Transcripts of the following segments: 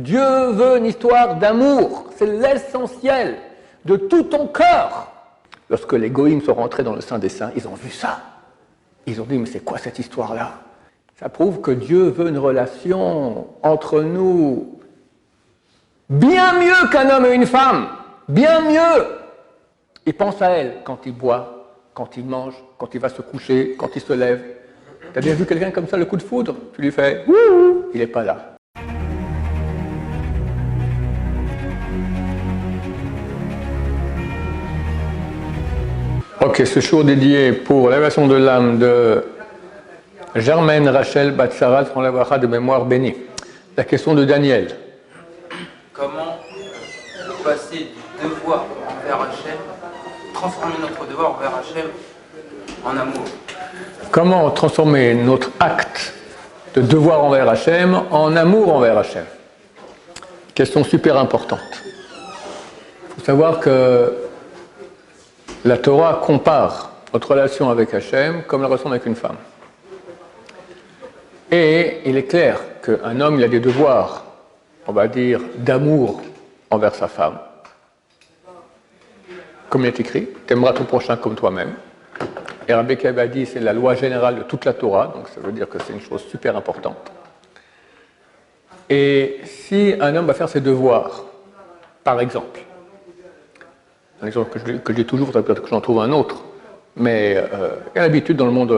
Dieu veut une histoire d'amour. C'est l'essentiel de tout ton cœur. Lorsque les goïms sont rentrés dans le Saint des Saints, ils ont vu ça. Ils ont dit, mais c'est quoi cette histoire-là? Ça prouve que Dieu veut une relation entre nous bien mieux qu'un homme et une femme. Bien mieux. Il pense à elle quand il boit, quand il mange, quand il va se coucher, quand il se lève. Tu as bien vu quelqu'un comme ça, le coup de foudre? Tu lui fais, ouh, il n'est pas là. Ok, ce show dédié pour l'élévation de l'âme de Germaine Rachel Batsarat, on la verra de mémoire bénie. La question de Daniel. Comment passer du devoir envers Hachem, transformer notre devoir envers Hachem en amour? Comment transformer notre acte de devoir envers Hachem en amour envers Hachem? Question super importante. Il faut savoir que la Torah compare notre relation avec Hachem comme la relation avec une femme. Et il est clair qu'un homme il a des devoirs, on va dire, d'amour envers sa femme. Comme il est écrit, tu aimeras ton prochain comme toi-même. Et Rabbi Akiva dit c'est la loi générale de toute la Torah, donc ça veut dire que c'est une chose super importante. Et si un homme va faire ses devoirs, par exemple, un exemple que je dis toujours, ça peut être que j'en trouve un autre, mais il y a l'habitude dans le monde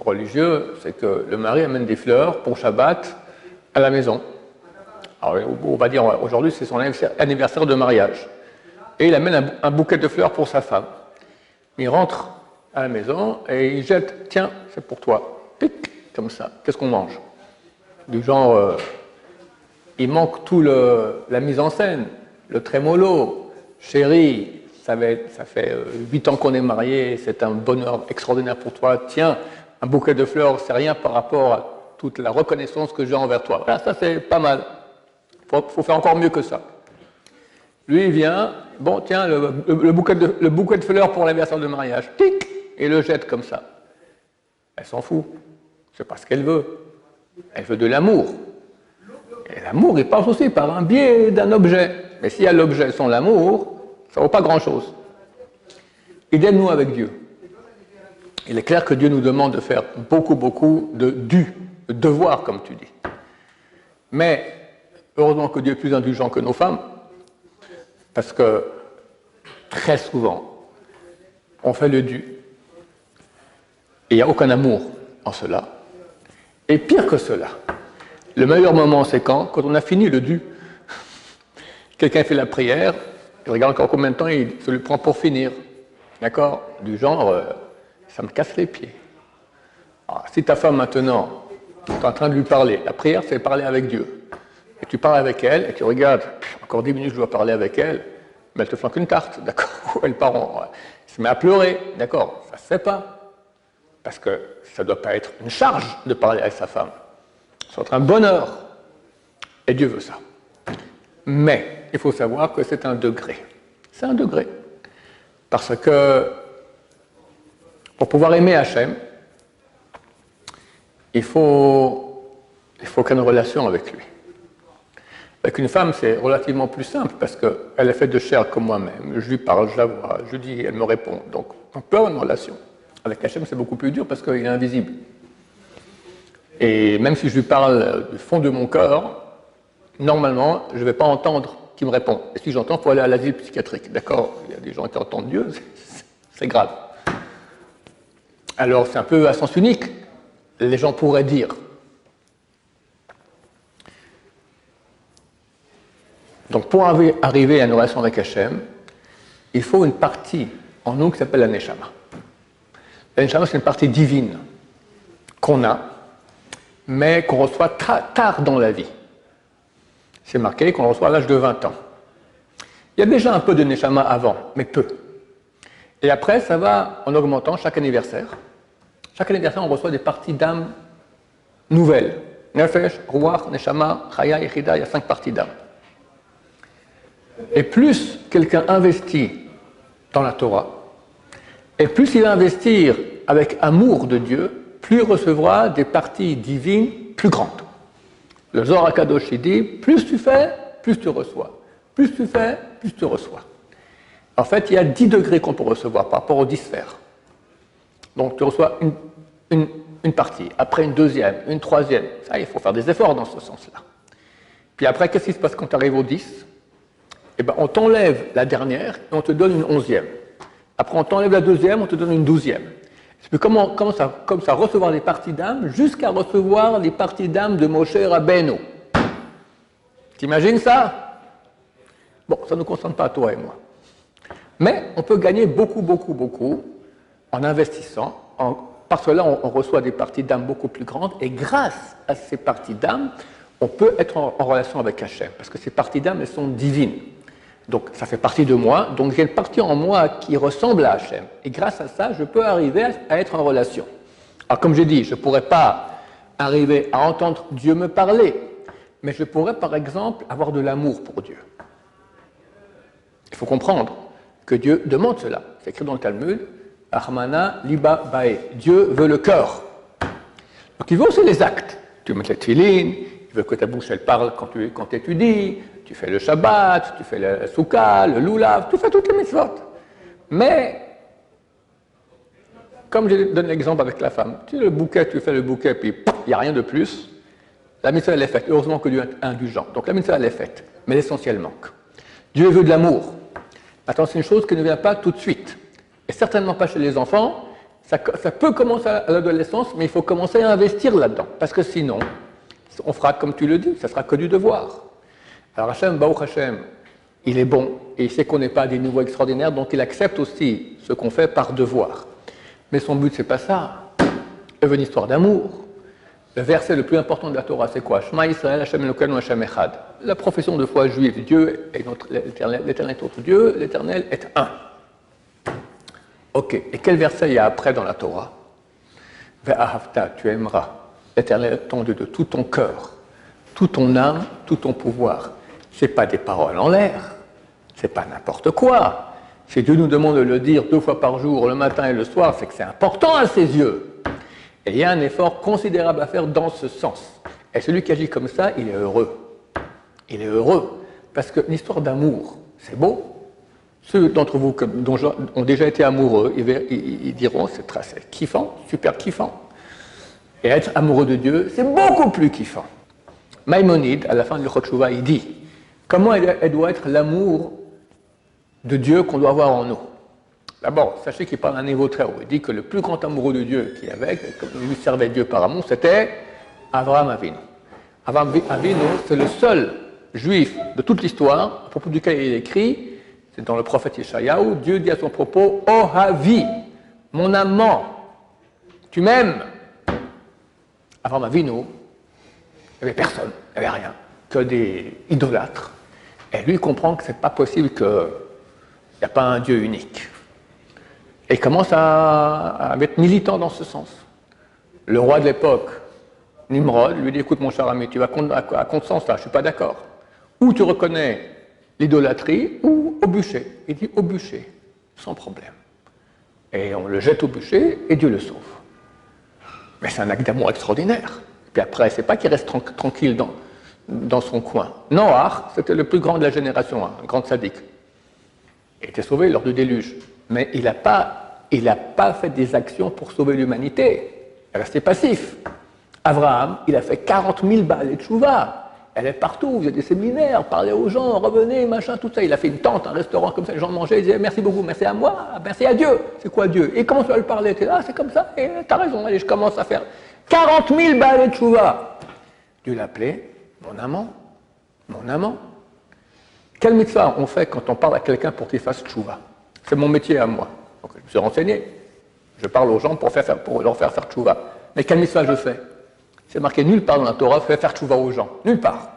religieux, c'est que le mari amène des fleurs pour Shabbat à la maison. Alors, on va dire aujourd'hui c'est son anniversaire de mariage. Et il amène un bouquet de fleurs pour sa femme. Il rentre à la maison et il jette, tiens, c'est pour toi. Pic, comme ça. Qu'est-ce qu'on mange? Du genre, il manque tout la mise en scène, le trémolo, chérie. Ça fait 8 ans qu'on est mariés, c'est un bonheur extraordinaire pour toi. Tiens, un bouquet de fleurs, c'est rien par rapport à toute la reconnaissance que j'ai envers toi. Voilà, ça c'est pas mal. Il faut faire encore mieux que ça. Lui, il vient, bon, tiens, le bouquet de fleurs pour l'anniversaire de mariage, tic, et le jette comme ça. Elle s'en fout. C'est pas ce qu'elle veut. Elle veut de l'amour. Et l'amour, il passe aussi par un biais d'un objet. Mais s'il y a l'objet sans l'amour, ça ne vaut pas grand-chose. Idem-nous avec Dieu. Il est clair que Dieu nous demande de faire beaucoup de devoirs, comme tu dis. Mais, heureusement que Dieu est plus indulgent que nos femmes, parce que, très souvent, on fait le dû. Et il n'y a aucun amour en cela. Et pire que cela, le meilleur moment, c'est quand on a fini le dû. Quelqu'un fait la prière, il regarde encore combien de temps il se lui prend pour finir. D'accord? Du genre, ça me casse les pieds. Alors, si ta femme maintenant, tu es en train de lui parler, la prière c'est parler avec Dieu. Et tu parles avec elle et tu regardes, encore 10 minutes je dois parler avec elle, mais elle te flanque une tarte, d'accord? Ou elle se met à pleurer, d'accord? Ça se fait pas. Parce que ça ne doit pas être une charge de parler avec sa femme. Ça doit être un bonheur. Et Dieu veut ça. Mais il faut savoir que c'est un degré. C'est un degré. Parce que pour pouvoir aimer Hachem, il faut qu'il y ait une relation avec lui. Avec une femme, c'est relativement plus simple parce qu'elle est faite de chair comme moi-même. Je lui parle, je la vois, je dis, elle me répond. Donc on peut avoir une relation. Avec Hachem, c'est beaucoup plus dur parce qu'il est invisible. Et même si je lui parle du fond de mon cœur, normalement, je ne vais pas entendre qu'il me répond. Et si j'entends, il faut aller à l'asile psychiatrique. D'accord? Il y a des gens qui entendent Dieu, c'est grave. Alors, c'est un peu à sens unique. Les gens pourraient dire. Donc, pour arriver à une relation avec Hachem, il faut une partie en nous qui s'appelle la Neshama. La Neshama, c'est une partie divine qu'on a, mais qu'on reçoit tard dans la vie. C'est marqué qu'on reçoit à l'âge de 20 ans. Il y a déjà un peu de Neshama avant, mais peu. Et après, ça va en augmentant chaque anniversaire. Chaque anniversaire, on reçoit des parties d'âme nouvelles. Nefesh, Ruach, Neshama, Chaya, Yechida, il y a 5 parties d'âme. Et plus quelqu'un investit dans la Torah, et plus il va investir avec amour de Dieu, plus il recevra des parties divines plus grandes. Le Zohar HaKadosh, il dit, plus tu fais, plus tu reçois. Plus tu fais, plus tu reçois. En fait, il y a 10 degrés qu'on peut recevoir par rapport aux 10 sphères. Donc, tu reçois une partie, après une deuxième, une troisième. Ça, il faut faire des efforts dans ce sens-là. Puis après, qu'est-ce qui se passe quand tu arrives aux 10? Eh bien, on t'enlève la dernière et on te donne une 11e. Après, on t'enlève la deuxième, on te donne une 12e. Tu peux comme ça recevoir les parties d'âme jusqu'à recevoir les parties d'âme de Moshe Rabbeinu. T'imagines ça? Bon, ça ne nous concerne pas toi et moi. Mais on peut gagner beaucoup en investissant, parce que là, on reçoit des parties d'âme beaucoup plus grandes, et grâce à ces parties d'âme, on peut être en relation avec Hachem, parce que ces parties d'âme, elles sont divines. Donc, ça fait partie de moi, donc j'ai une partie en moi qui ressemble à Hachem, et grâce à ça, je peux arriver à être en relation. Alors, comme j'ai dit, je ne pourrais pas arriver à entendre Dieu me parler, mais je pourrais, par exemple, avoir de l'amour pour Dieu. Il faut comprendre que Dieu demande cela. C'est écrit dans le Talmud, Ahmana liba bae. Dieu veut le cœur. Donc il veut aussi les actes. Tu mets les tefilines, il veut que ta bouche elle parle quand tu étudies, tu fais le Shabbat, tu fais le Souka, le Lulav, tu fais toutes les mitzvot. Mais, comme je donne l'exemple avec la femme, tu fais le bouquet, puis il n'y a rien de plus. La mitzvah elle est faite. Heureusement que Dieu est indulgent. Donc la mitzvah elle est faite. Mais l'essentiel manque. Dieu veut de l'amour. Maintenant, c'est une chose qui ne vient pas tout de suite. Et certainement pas chez les enfants. Ça peut commencer à l'adolescence, mais il faut commencer à investir là-dedans. Parce que sinon, on fera comme tu le dis, ça sera que du devoir. Alors Hachem, Baruch Hachem, il est bon, et il sait qu'on n'est pas à des niveaux extraordinaires, donc il accepte aussi ce qu'on fait par devoir. Mais son but, c'est pas ça. Il veut une histoire d'amour. Le verset le plus important de la Torah, c'est quoi? Shema Yisrael, Hashem Elokeinu, Hashem Echad. La profession de foi juive, Dieu est l'Éternel est notre Dieu, l'Éternel est un. Ok, et quel verset il y a après dans la Torah? Ve'ahavta, tu aimeras l'Éternel ton Dieu de tout ton cœur, toute ton âme, tout ton pouvoir. Ce n'est pas des paroles en l'air, c'est pas n'importe quoi. Si Dieu nous demande de le dire 2 fois par jour, le matin et le soir, c'est que c'est important à ses yeux. Et il y a un effort considérable à faire dans ce sens. Et celui qui agit comme ça, il est heureux. Il est heureux. Parce que l'histoire d'amour, c'est beau. Ceux d'entre vous qui ont déjà été amoureux, ils diront, c'est kiffant, super kiffant. Et être amoureux de Dieu, c'est beaucoup plus kiffant. Maïmonide, à la fin de l'Ilchot Teshuvah, il dit, comment elle doit être l'amour de Dieu qu'on doit avoir en nous. D'abord, sachez qu'il parle à un niveau très haut. Il dit que le plus grand amoureux de Dieu qu'il y avait, comme lui servait Dieu par amour, c'était Avraham Avinu. Avraham Avinu, c'est le seul juif de toute l'histoire, à propos duquel il écrit, c'est dans le prophète Yeshayahu, Dieu dit à son propos, Ohavi, mon amant, tu m'aimes. Avraham Avinu, il n'y avait personne, il n'y avait rien, que des idolâtres. Et lui, il comprend que ce n'est pas possible qu'il n'y a pas un Dieu unique. Et il commence à être militant dans ce sens. Le roi de l'époque, Nimrod, lui dit, écoute mon cher ami, tu vas à contre-sens là, je ne suis pas d'accord. Ou tu reconnais l'idolâtrie, ou au bûcher. Il dit au bûcher, sans problème. Et on le jette au bûcher, et Dieu le sauve. Mais c'est un acte d'amour extraordinaire. Puis après, c'est pas qu'il reste tranquille dans son coin. Noach, c'était le plus grand de la génération, un grand sadique. Il était sauvé lors du déluge. Mais il n'a pas fait des actions pour sauver l'humanité. Il est resté passif. Abraham, il a fait 40 000 balles et tchouva. Elle est partout, il y a des séminaires, parler aux gens, revenez, machin, tout ça. Il a fait une tente, un restaurant comme ça, les gens mangeaient, ils disaient merci beaucoup, merci à moi, merci à Dieu. C'est quoi Dieu? Et comment tu vas le parler? C'est comme ça, et t'as raison, allez, je commence à faire 40 000 balles et tchouva. Dieu l'appelait mon amant, mon amant. Quelle mitzvah on fait quand on parle à quelqu'un pour qu'il fasse tchouva? C'est mon métier à moi. Donc, je me suis renseigné. Je parle aux gens pour leur faire tchouva. Mais quelle mitzvah je fais? C'est marqué nulle part dans la Torah, fais faire tchouva aux gens. Nulle part.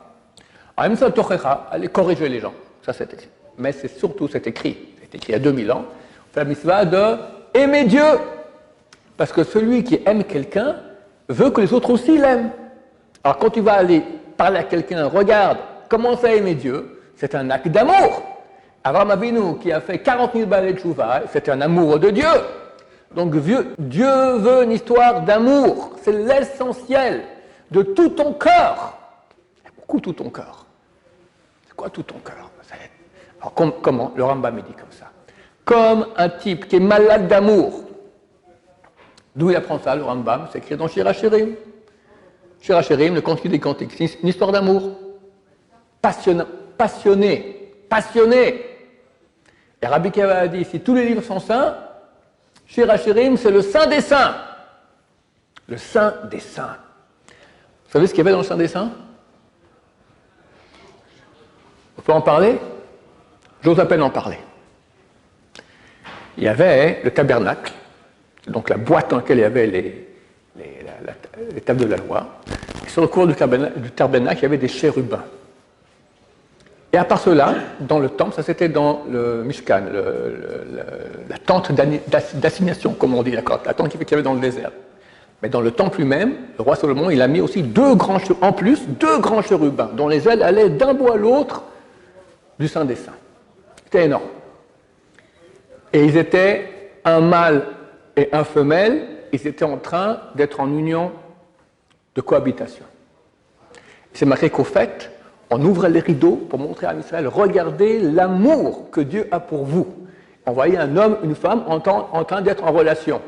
Alors, mitzvah tochecha, allez corriger les gens. Ça, c'est écrit. Mais c'est écrit. C'est écrit il y a 2000 ans. On fait la mitzvah de aimer Dieu. Parce que celui qui aime quelqu'un veut que les autres aussi l'aiment. Alors, quand tu vas aller parler à quelqu'un, regarde, commence à aimer Dieu, c'est un acte d'amour. Avraham Avinu, qui a fait 40 000 balais de tchouva, c'était un amoureux de Dieu. Donc Dieu veut une histoire d'amour. C'est l'essentiel de tout ton cœur. coup tout ton cœur. C'est quoi tout ton cœur? Alors comment? Le Rambam dit comme ça. Comme un type qui est malade d'amour. D'où il apprend ça, le Rambam? C'est écrit dans Shir HaShirim. Shir HaShirim, le Cantique des Cantiques, c'est une histoire d'amour. Passionné. Et Rabbi Akiva a dit, si tous les livres sont saints, Shir HaShirim, c'est le saint des saints. Le saint des saints. Vous savez ce qu'il y avait dans le saint des saints? On peut en parler? J'ose à peine en parler. Il y avait le tabernacle, donc la boîte dans laquelle il y avait les tables de la loi. Et sur le cours du tabernacle, il y avait des chérubins. Et à part cela, dans le temple, ça c'était dans le Mishkan, la tente d'assignation, comme on dit, d'accord, la tente qu'il y avait dans le désert. Mais dans le temple lui-même, le roi Salomon, il a mis aussi deux grands chérubins, dont les ailes allaient d'un bout à l'autre du Saint des Saints. C'était énorme. Et ils étaient un mâle et un femelle, ils étaient en train d'être en union de cohabitation. C'est marqué qu'au fait, on ouvrait les rideaux pour montrer à Israël, regardez l'amour que Dieu a pour vous. On voyait un homme, une femme en train d'être en relation.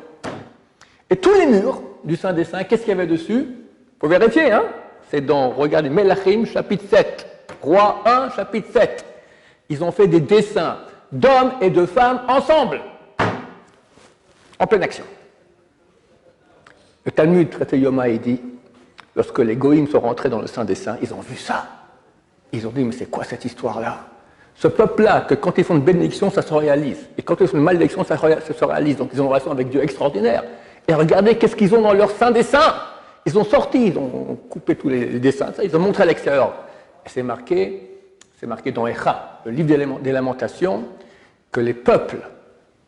Et tous les murs du Saint des Saints, qu'est-ce qu'il y avait dessus? Il faut vérifier, hein? C'est dans, regardez, Melachim, chapitre 7, Roi 1, chapitre 7. Ils ont fait des dessins d'hommes et de femmes ensemble, en pleine action. Le Talmud, traité Yoma, il dit, lorsque les Goïms sont rentrés dans le Saint des Saints, ils ont vu ça. Ils ont dit, mais c'est quoi cette histoire-là? Ce peuple-là, que quand ils font une bénédiction, ça se réalise. Et quand ils font une malédiction, ça se réalise. Donc ils ont une relation avec Dieu extraordinaire. Et regardez qu'est-ce qu'ils ont dans leur Saint des Saints. Ils ont sorti, ils ont coupé tous les dessins, ça, ils ont montré à l'extérieur. Et c'est marqué dans Echa, le livre des Lamentations, que les peuples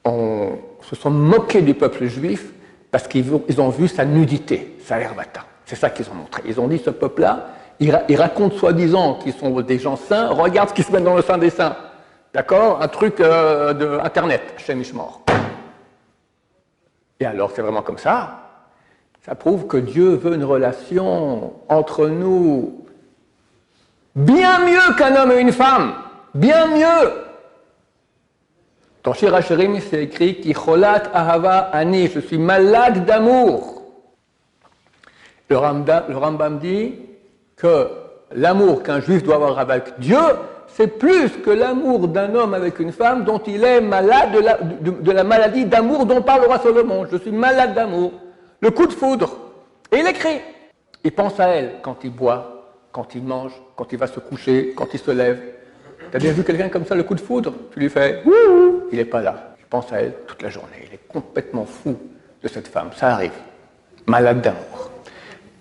se sont moqués du peuple juif parce qu'ils ont vu sa nudité, sa hervata. C'est ça qu'ils ont montré. Ils ont dit, ce peuple-là, ils racontent soi-disant qu'ils sont des gens saints, regarde ce qui se met dans le Saint des Saints. D'accord? Un truc d'Internet, chez Mishmor. Et alors, c'est vraiment comme ça. Ça prouve que Dieu veut une relation entre nous bien mieux qu'un homme et une femme. Bien mieux. Dans Shir HaShirim, c'est écrit « Kicholat ahava ani » je suis malade d'amour. Le Rambam dit que l'amour qu'un juif doit avoir avec Dieu, c'est plus que l'amour d'un homme avec une femme dont il est malade de la maladie d'amour dont parle le roi Salomon. Je suis malade d'amour. Le coup de foudre. Et il écrit. Il pense à elle quand il boit, quand il mange, quand il va se coucher, quand il se lève. Tu as bien vu quelqu'un comme ça, le coup de foudre? Tu lui fais « Wouhou !» Il n'est pas là. Il pense à elle toute la journée. Il est complètement fou de cette femme. Ça arrive. Malade d'amour.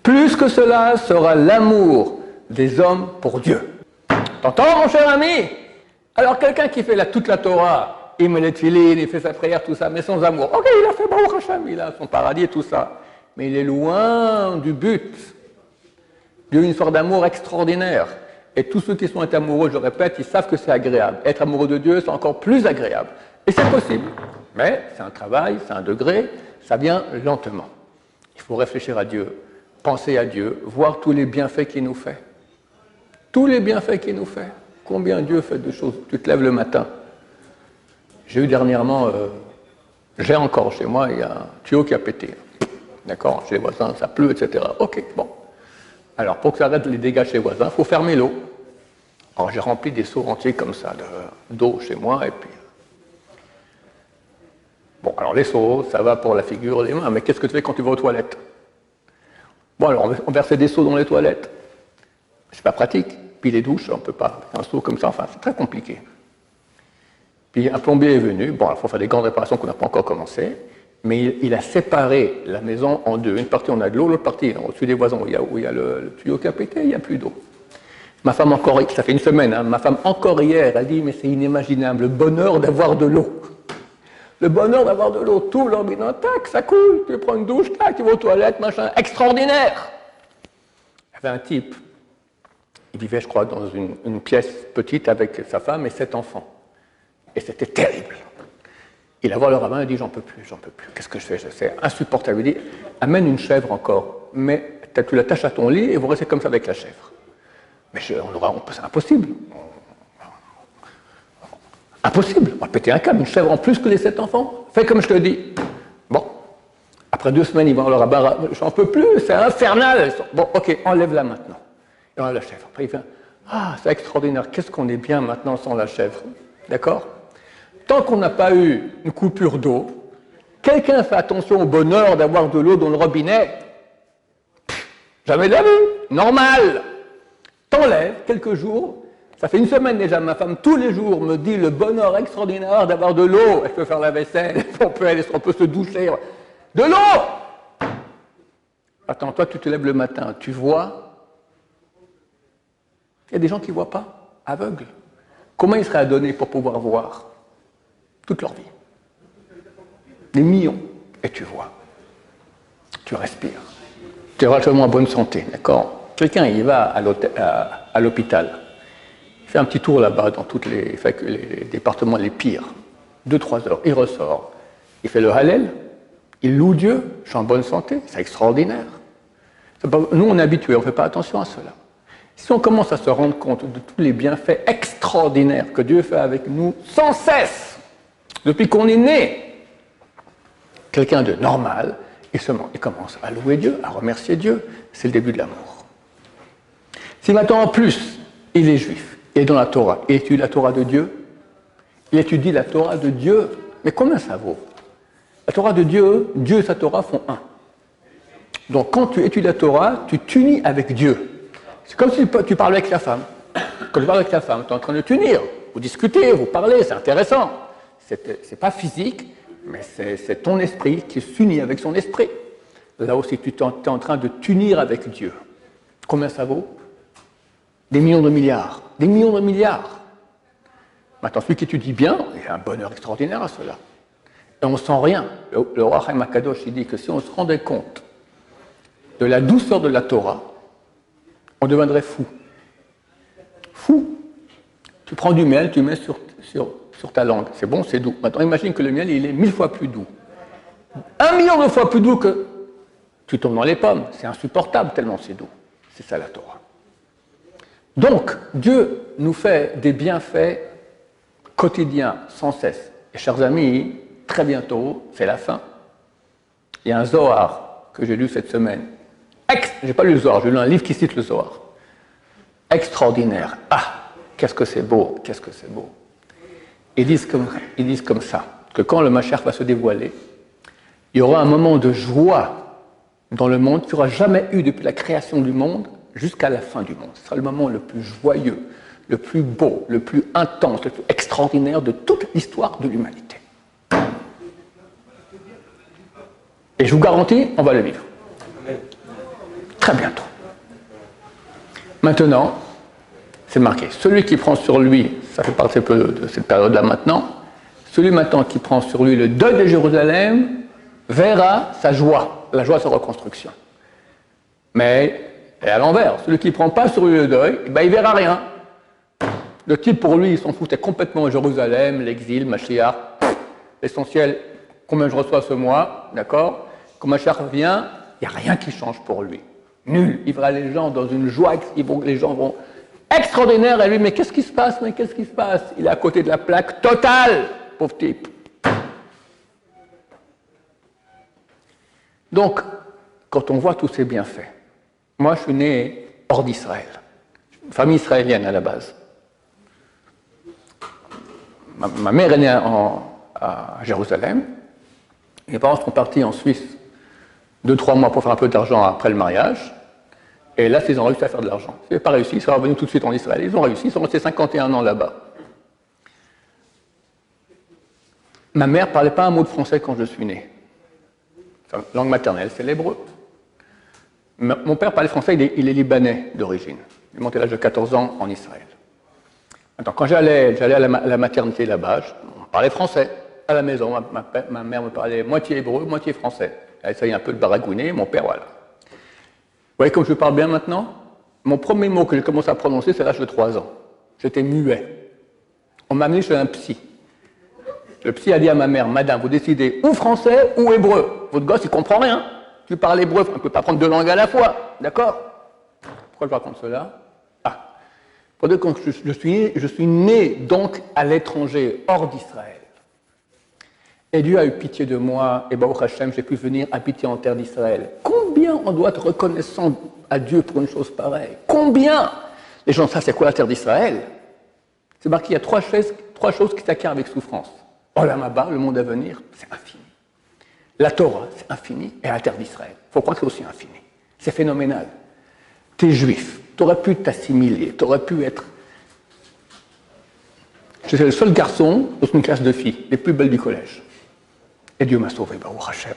Plus que cela sera l'amour des hommes pour Dieu. T'entends, mon cher ami? Alors, quelqu'un qui fait toute la Torah, il met les tefilines, il fait sa prière, tout ça, mais sans amour. Ok, il a fait Baruch Hashem, il a son paradis et tout ça. Mais il est loin du but. Dieu a une histoire d'amour extraordinaire. Et tous ceux qui sont amoureux, je répète, ils savent que c'est agréable. Être amoureux de Dieu, c'est encore plus agréable. Et c'est possible. Mais c'est un travail, c'est un degré, ça vient lentement. Il faut réfléchir à Dieu, penser à Dieu, voir tous les bienfaits qu'il nous fait. Tous les bienfaits qu'il nous fait. Combien Dieu fait de choses. Tu te lèves le matin. J'ai eu dernièrement, j'ai encore chez moi, il y a un tuyau qui a pété. D'accord? Chez les voisins, ça pleut, etc. Ok, bon. Alors, pour que ça arrête les dégâts chez les voisins, il faut fermer l'eau. Alors, j'ai rempli des seaux entiers comme ça d'eau chez moi, et puis... Bon, alors les seaux, ça va pour la figure, les mains, mais qu'est-ce que tu fais quand tu vas aux toilettes? Bon, alors, on versait des seaux dans les toilettes. C'est pas pratique. Puis les douches, on ne peut pas. Un seau comme ça, enfin, c'est très compliqué. Puis un plombier est venu. Bon, il faut faire des grandes réparations qu'on n'a pas encore commencé. Mais il a séparé la maison en deux. Une partie, on a de l'eau, l'autre partie, au-dessus des voisins, où il y a le tuyau qui a pété, il n'y a plus d'eau. Ma femme encore, ça fait une semaine, hein, ma femme encore hier, a dit, mais c'est inimaginable, le bonheur d'avoir de l'eau. Le bonheur d'avoir de l'eau, tout le robinet, tac, ça coule, tu prends une douche, tac, tu vas aux toilettes, machin, extraordinaire. Il y avait un type, il vivait, je crois, dans une pièce petite avec sa femme et 7 enfants. Et c'était terrible. Il a voir le rabbin et dit, j'en peux plus, qu'est-ce que je fais? C'est insupportable. Il dit, amène une chèvre encore, mais tu l'attaches à ton lit et vous restez comme ça avec la chèvre. Mais c'est impossible. Impossible. On va péter un câble, une chèvre en plus que les 7 enfants. Fais comme je te dis. Bon. Après 2 semaines, ils vont leur abat. J'en peux plus, c'est infernal. Bon, ok, enlève-la maintenant. Et on enlève la chèvre. Après, il fait ah, c'est extraordinaire. Qu'est-ce qu'on est bien maintenant sans la chèvre. D'accord? Tant qu'on n'a pas eu une coupure d'eau, quelqu'un fait attention au bonheur d'avoir de l'eau dans le robinet? Jamais de la vie. Normal. T'enlèves quelques jours. Ça fait 1 semaine déjà, ma femme, tous les jours, me dit le bonheur extraordinaire d'avoir de l'eau. Elle peut faire la vaisselle, on peut se doucher. De l'eau! Attends, toi, tu te lèves le matin, tu vois? Il y a des gens qui ne voient pas, aveugles. Comment ils seraient à donner pour pouvoir voir? Toute leur vie. Des millions. Et tu vois. Tu respires. Tu es relativement en bonne santé, d'accord? Quelqu'un, il va à l'hôpital. Il fait un petit tour là-bas dans tous les départements les pires. 2-3 heures. Il ressort. Il fait le Hallel. Il loue Dieu. Je suis en bonne santé. C'est extraordinaire. Nous, on est habitués. On ne fait pas attention à cela. Si on commence à se rendre compte de tous les bienfaits extraordinaires que Dieu fait avec nous sans cesse, depuis qu'on est né, quelqu'un de normal, il commence à louer Dieu, à remercier Dieu. C'est le début de l'amour. Si maintenant, en plus, il est juif, il est dans la Torah, il étudie la Torah de Dieu, il étudie la Torah de Dieu, mais combien ça vaut? La Torah de Dieu, Dieu et sa Torah font un. Donc quand tu étudies la Torah, tu t'unis avec Dieu. C'est comme si tu parlais avec ta femme. Quand tu parles avec ta femme, tu es en train de t'unir. Vous discutez, vous parlez, c'est intéressant. C'est pas physique, mais c'est ton esprit qui s'unit avec son esprit. Là aussi, tu es en train de t'unir avec Dieu. Combien ça vaut? Des millions de milliards. Des millions de milliards. Maintenant, celui qui étudie bien, il y a un bonheur extraordinaire à cela. Et on ne sent rien. Le roi Chaim Akadosh, il dit que si on se rendait compte de la douceur de la Torah, on deviendrait fou. Fou. Tu prends du miel, tu mets sur ta langue. C'est bon, c'est doux. Maintenant, imagine que le miel, il est 1000 fois plus doux. 1 million de fois plus doux que tu tombes dans les pommes. C'est insupportable tellement c'est doux. C'est ça la Torah. Donc, Dieu nous fait des bienfaits quotidiens, sans cesse. Et chers amis, très bientôt, c'est la fin. Il y a un Zohar que j'ai lu cette semaine. Je n'ai pas lu le Zohar, j'ai lu un livre qui cite le Zohar. Extraordinaire. Ah, qu'est-ce que c'est beau, qu'est-ce que c'est beau. Ils disent comme ça, que quand le Mashiach va se dévoiler, il y aura un moment de joie dans le monde qu'il n'y aura jamais eu depuis la création du monde jusqu'à la fin du monde. Ce sera le moment le plus joyeux, le plus beau, le plus intense, le plus extraordinaire de toute l'histoire de l'humanité. Et je vous garantis, on va le vivre. Très bientôt. Maintenant, c'est marqué, celui qui prend sur lui, ça fait partie un peu de cette période-là maintenant, celui maintenant qui prend sur lui le deuil de Jérusalem verra sa joie, la joie de sa reconstruction. Mais, et à l'envers, celui qui ne prend pas sur lui le deuil, ben, il ne verra rien. Le type, pour lui, il s'en foutait complètement Jérusalem, l'exil, Mashiach, l'essentiel, combien je reçois ce mois, d'accord? Quand Mashiach revient, il n'y a rien qui change pour lui. Nul. Il verra les gens dans une joie, les gens vont extraordinaire, et lui, mais qu'est-ce qui se passe, mais qu'est-ce qui se passe? Il est à côté de la plaque totale, pauvre type. Donc, quand on voit tous ces bienfaits, moi je suis né hors d'Israël, une famille israélienne à la base. Ma mère est née à Jérusalem, mes parents sont partis en Suisse 2-3 mois pour faire un peu d'argent après le mariage. Et là, ils ont réussi à faire de l'argent. Ils n'ont pas réussi, ils sont revenus tout de suite en Israël. Ils ont réussi, ils sont restés 51 ans là-bas. Ma mère ne parlait pas un mot de français quand je suis né. Sa langue maternelle, c'est l'hébreu. Mon père parlait français, il est libanais d'origine. Il est monté à l'âge de 14 ans en Israël. Maintenant, quand j'allais à la maternité là-bas, on parlait français à la maison. Ma mère me parlait moitié hébreu, moitié français. Elle essayait un peu de baragouiner, mon père, voilà. Vous voyez comme je parle bien maintenant? Mon premier mot que j'ai commencé à prononcer, c'est à l'âge de 3 ans. J'étais muet. On m'a amené chez un psy. Le psy a dit à ma mère, madame, vous décidez ou français ou hébreu. Votre gosse, il ne comprend rien. Tu parles hébreu, on ne peut pas prendre 2 langues à la fois. D'accord? Pourquoi je raconte cela? Ah, Quand je suis né donc à l'étranger, hors d'Israël. Et Dieu a eu pitié de moi, et Baruch Hashem, j'ai pu venir habiter en terre d'Israël. Combien on doit être reconnaissant à Dieu pour une chose pareille? Combien? Les gens savent c'est quoi la terre d'Israël? C'est marqué, il y a trois choses qui s'acquièrent avec souffrance. Olam Haba, le monde à venir, c'est infini. La Torah, c'est infini, et la terre d'Israël. Il faut croire que c'est aussi infini. C'est phénoménal. Tu es juif, tu aurais pu t'assimiler, tu aurais pu être... J'étais le seul garçon dans une classe de filles, les plus belles du collège. Et Dieu m'a sauvé, Baruch Hashem.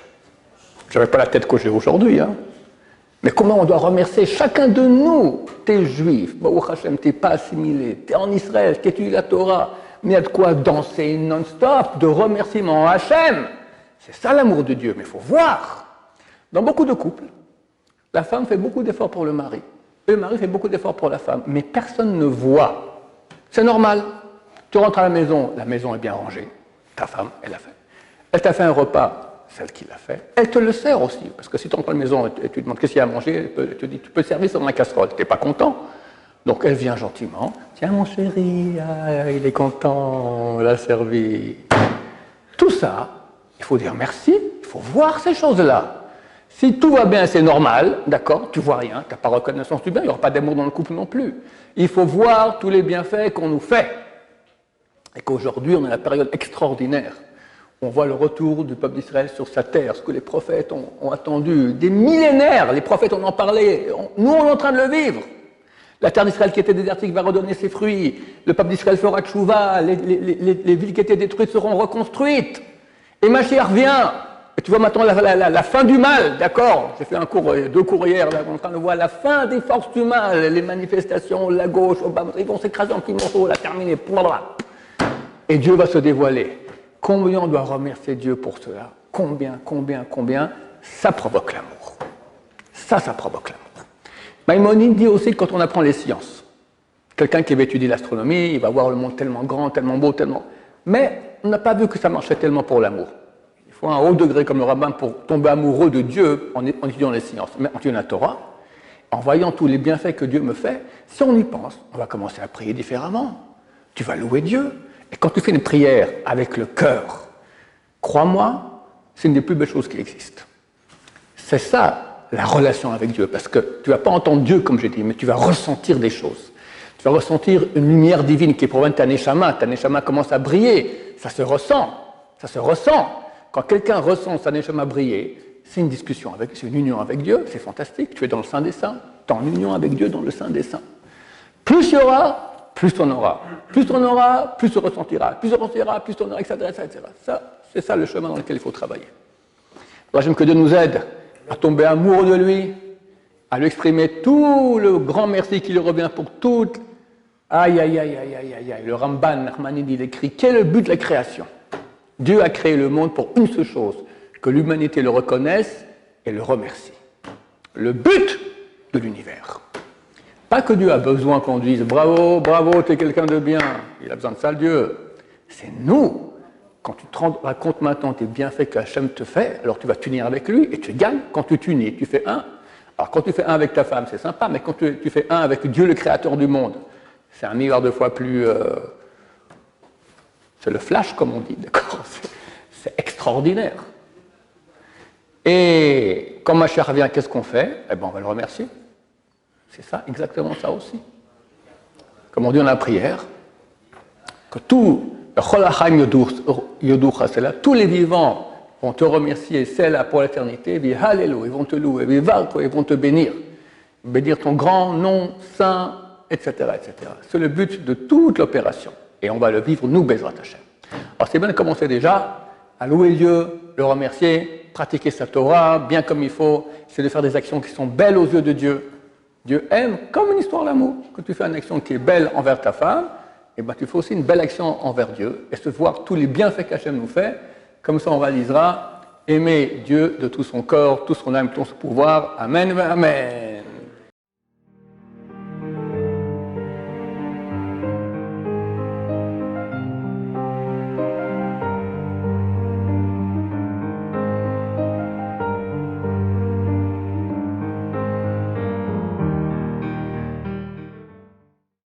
Je n'avais pas la tête que j'ai aujourd'hui, hein. Mais comment on doit remercier chacun de nous? T'es juif, Baruch Hashem, t'es pas assimilé, t'es en Israël, t'étudies la Torah, mais il y a de quoi danser non-stop, de remerciements à Hashem. C'est ça l'amour de Dieu, mais il faut voir. Dans beaucoup de couples, la femme fait beaucoup d'efforts pour le mari, et le mari fait beaucoup d'efforts pour la femme, mais personne ne voit. C'est normal. Tu rentres à la maison est bien rangée, ta femme, elle l'a fait. Elle t'a fait un repas, celle qui l'a fait, elle te le sert aussi. Parce que si tu rentres à la maison et tu demandes qu'est-ce qu'il y a à manger, elle te dit tu peux servir sur ma casserole, tu n'es pas content. Donc elle vient gentiment, tiens mon chéri, il est content, il a servi. Tout ça, il faut dire merci, il faut voir ces choses-là. Si tout va bien, c'est normal, d'accord, tu vois rien, tu n'as pas reconnaissance du bien, il n'y aura pas d'amour dans le couple non plus. Il faut voir tous les bienfaits qu'on nous fait. Et qu'aujourd'hui, on est à la période extraordinaire. On voit le retour du peuple d'Israël sur sa terre, ce que les prophètes ont attendu. Des millénaires, les prophètes en ont parlé. Nous, on est en train de le vivre. La terre d'Israël qui était désertique va redonner ses fruits. Le peuple d'Israël fera tchouva. Les villes qui étaient détruites seront reconstruites. Et Mashiach vient. Et tu vois maintenant la fin du mal, d'accord? J'ai fait deux cours hier, là, on est en train de voir la fin des forces du mal. Les manifestations, la gauche, Obama, ils vont s'écraser en petits morceaux, la terminer. Et Dieu va se dévoiler. Combien on doit remercier Dieu pour cela? Combien? Ça provoque l'amour. Ça provoque l'amour. Maïmonide dit aussi que quand on apprend les sciences, quelqu'un qui va étudier l'astronomie, il va voir le monde tellement grand, tellement beau, tellement... Mais on n'a pas vu que ça marchait tellement pour l'amour. Il faut un haut degré comme le rabbin pour tomber amoureux de Dieu en étudiant les sciences. Mais en étudiant la Torah, en voyant tous les bienfaits que Dieu me fait, si on y pense, on va commencer à prier différemment. Tu vas louer Dieu. Et quand tu fais une prière avec le cœur, crois-moi, c'est une des plus belles choses qui existent. C'est ça, la relation avec Dieu, parce que tu ne vas pas entendre Dieu, comme j'ai dit, mais tu vas ressentir des choses. Tu vas ressentir une lumière divine qui provient de ta neshama commence à briller, ça se ressent. Quand quelqu'un ressent sa neshama briller, c'est une discussion, c'est une union avec Dieu, c'est fantastique, tu es dans le sein des saints, tu es en union avec Dieu dans le sein des saints. Plus il y aura, plus on aura. Plus on aura, plus on ressentira. Plus on ressentira, plus on aura, etc. Ça, c'est ça le chemin dans lequel il faut travailler. Alors, j'aime que Dieu nous aide à tomber amoureux de lui, à lui exprimer tout le grand merci qui lui revient pour tout. Aïe. Le Ramban, Nachmanide, il écrit quel est le but de la création? Dieu a créé le monde pour une seule chose, que l'humanité le reconnaisse et le remercie. Le but de l'univers. Pas que Dieu a besoin qu'on dise bravo, tu es quelqu'un de bien. Il a besoin de ça, le Dieu. C'est nous. Quand tu te racontes maintenant tes bienfaits que Hachem te fait, alors tu vas t'unir avec lui et tu gagnes. Quand tu t'unis, tu fais un. Alors quand tu fais un avec ta femme, c'est sympa, mais quand tu fais un avec Dieu, le créateur du monde, c'est un milliard de fois plus... c'est le flash, comme on dit, d'accord? C'est extraordinaire. Et quand Mashiach vient, qu'est-ce qu'on fait? Eh bien, on va le remercier. C'est ça, exactement ça aussi. Comme on dit dans la prière, que tous les vivants vont te remercier, c'est là pour l'éternité, ils vont te louer, ils vont te bénir ton grand nom saint, etc. C'est le but de toute l'opération. Et on va le vivre, nous, Bezrat Hashem. Alors c'est bien de commencer déjà à louer Dieu, le remercier, pratiquer sa Torah, bien comme il faut, c'est de faire des actions qui sont belles aux yeux de Dieu. Dieu aime comme une histoire d'amour. Quand tu fais une action qui est belle envers ta femme, eh ben, tu fais aussi une belle action envers Dieu et se voir tous les bienfaits qu'Hachem nous fait. Comme ça, on réalisera aimer Dieu de tout son corps, tout son âme, tout son pouvoir. Amen, amen.